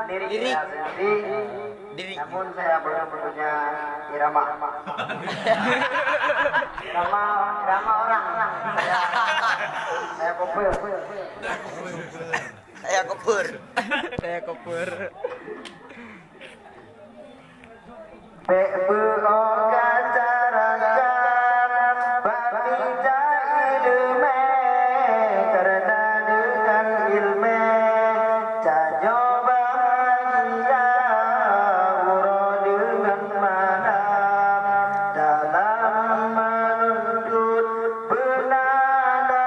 lirik. Diri. Namun saya belum punya irama. irama orang. Saya kopel. Saya kopur. Saya kopur. PBO kacarakan babita ilme karena dengan ilme cajo bahagia uro dengan mana dalam menuntut bernada.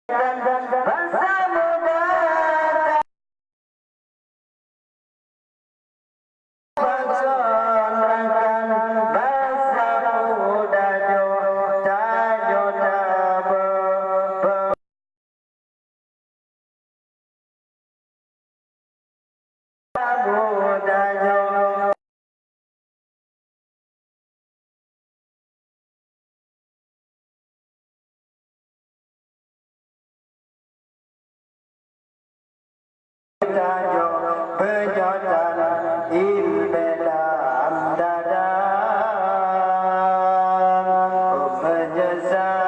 Bangsa muda bangsa nerangkan bangsa muda jo muda jo penyotan ilmelam dada menyesal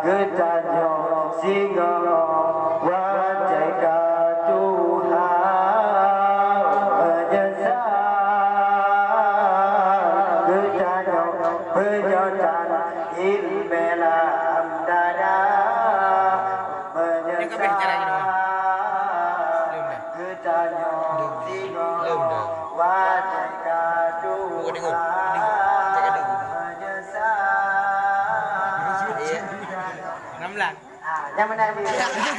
getanyo singo wajaka Tuhan menyesal getanyo penyotan ilmelam dada menyesal Iya. 6 Yang mana ni?